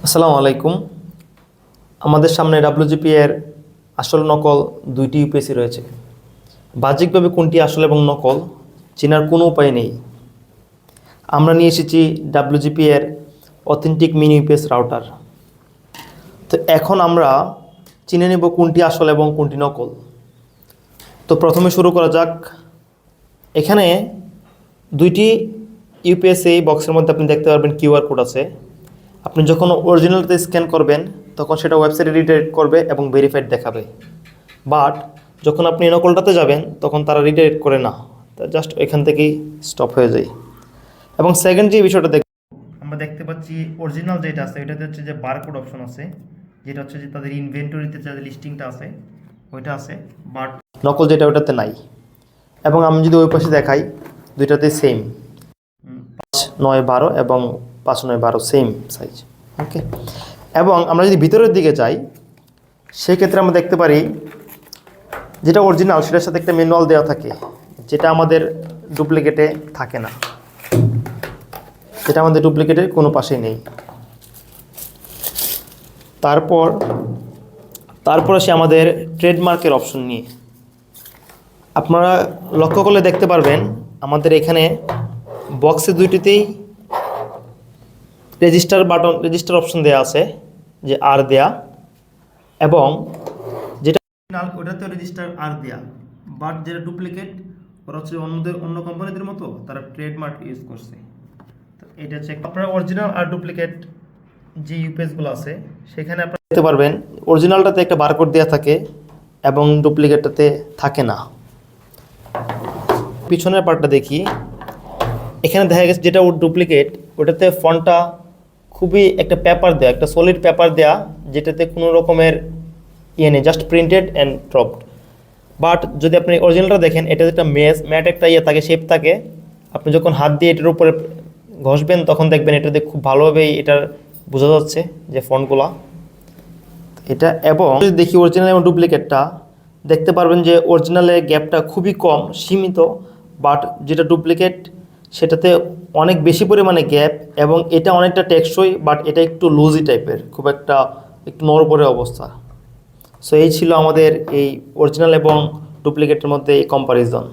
আসসালামু আলাইকুম। আমাদের সামনে ডাব্লিউজিপি এর আসল নকল দুইটি ইউপিএসসি রয়েছে। বাহ্যিকভাবে কোনটি আসল এবং নকল চেনার কোনো উপায় নেই। আমরা নিয়ে এসেছি ডাব্লিউজিপি এর অথেন্টিক মিনি ইউপিএস রাউটার। তো এখন আমরা চিনে নেব কোনটি আসল এবং কোনটি নকল। তো প্রথমে শুরু করা যাক। এখানে দুইটি ইউপিএসসি বক্সের মধ্যে আপনি দেখতে পারবেন কিউআর কোড আছে। আপনি যখন অরিজিনালতে স্ক্যান করবেন তখন সেটা ওয়েবসাইটে রিডাইরেক্ট করবে এবং ভেরিফাইড দেখাবে। বাট যখন আপনি নকলটাতে যাবেন তখন তারা রিডাইরেক্ট করে না, তা জাস্ট এখান থেকেই স্টপ হয়ে যায়। এবং সেকেন্ড যে বিষয়টা আমরা দেখতে পাচ্ছি অরিজিনাল যেটা আছে এটাতে হচ্ছে যে বারকোড অপশন আছে, যেটা হচ্ছে যে তাদের ইনভেন্টরিতে যে লিস্টিংটা আছে ওইটা আছে, বাট নকল যেটা ওটাতে নাই। এবং আমি যদি ওই পাশে দেখাই দুইটাতে সেম 5-9-12 এবং 5-9-12 সেম সাইজ। ওকে, এবং আমরা যদি ভিতরের দিকে যাই সেক্ষেত্রে আমরা দেখতে পারি যেটা অরিজিনাল সেটার সাথে একটা ম্যানুয়াল দেওয়া থাকে, যেটা আমাদের ডুপ্লিকেটে থাকে না, যেটা আমাদের ডুপ্লিকেটের কোনো পাশেই নেই। তারপর আসে আমাদের ট্রেডমার্কের অপশন নিয়ে। আপনারা লক্ষ্য করলে দেখতে পারবেন আমাদের এখানে বক্সে দুইটিতেই রেজিস্টার অপশন দেওয়া আছে, যে আর দেয়া, এবং যেটা ওটাতে রেজিস্টার আর দেয়া, বাট যেটা ডুপ্লিকেট ওরা হচ্ছে অন্য কোম্পানিদের মতো তারা ট্রেডমার্ক ইউজ করছে। তো এটা হচ্ছে আপনারা অরিজিনাল আর ডুপ্লিকেট যে ইউপিএসগুলো আছে সেখানে আপনারা দেখতে পারবেন অরিজিনালটাতে একটা বারকোড দেওয়া থাকে এবং ডুপ্লিকেটটাতে থাকে না। পিছনের পার্টটা দেখি, এখানে দেখা গেছে যেটা ডুপ্লিকেট ওটাতে ফন্টটা খুবই একটা পেপার দেয়া, একটা সলিড পেপার দেয়া, যেটাতে কোনো রকমের নেই, just printed and dropped. But যদি আপনি অরিজিনালটা দেখেন এটাতে একটা ম্যাট একটা থাকে, শেপ থাকে। আপনি যখন হাত দিয়ে এটার উপরে ঘষবেন তখন দেখবেন এটাতে খুব ভালোভাবেই এটার বোঝা যাচ্ছে যে ফন্টগুলা এটা। এবং যদি দেখি অরিজিনাল এবং ডুপ্লিকেটটা দেখতে পারবেন যে অরিজিনালের গ্যাপটা খুবই কম, সীমিত, বাট যেটা ডুপ্লিকেট সেটাতে অনেক বেশি পরিমাণে গ্যাপ, এবং এটা অনেকটা টেকসই, বাট এটা একটু লুজি টাইপের, খুব একটু নড়বড়ে অবস্থা। সো এই ছিল আমাদের এই অরিজিনাল এবং ডুপ্লিকেটের মধ্যে এই কম্পারিজন।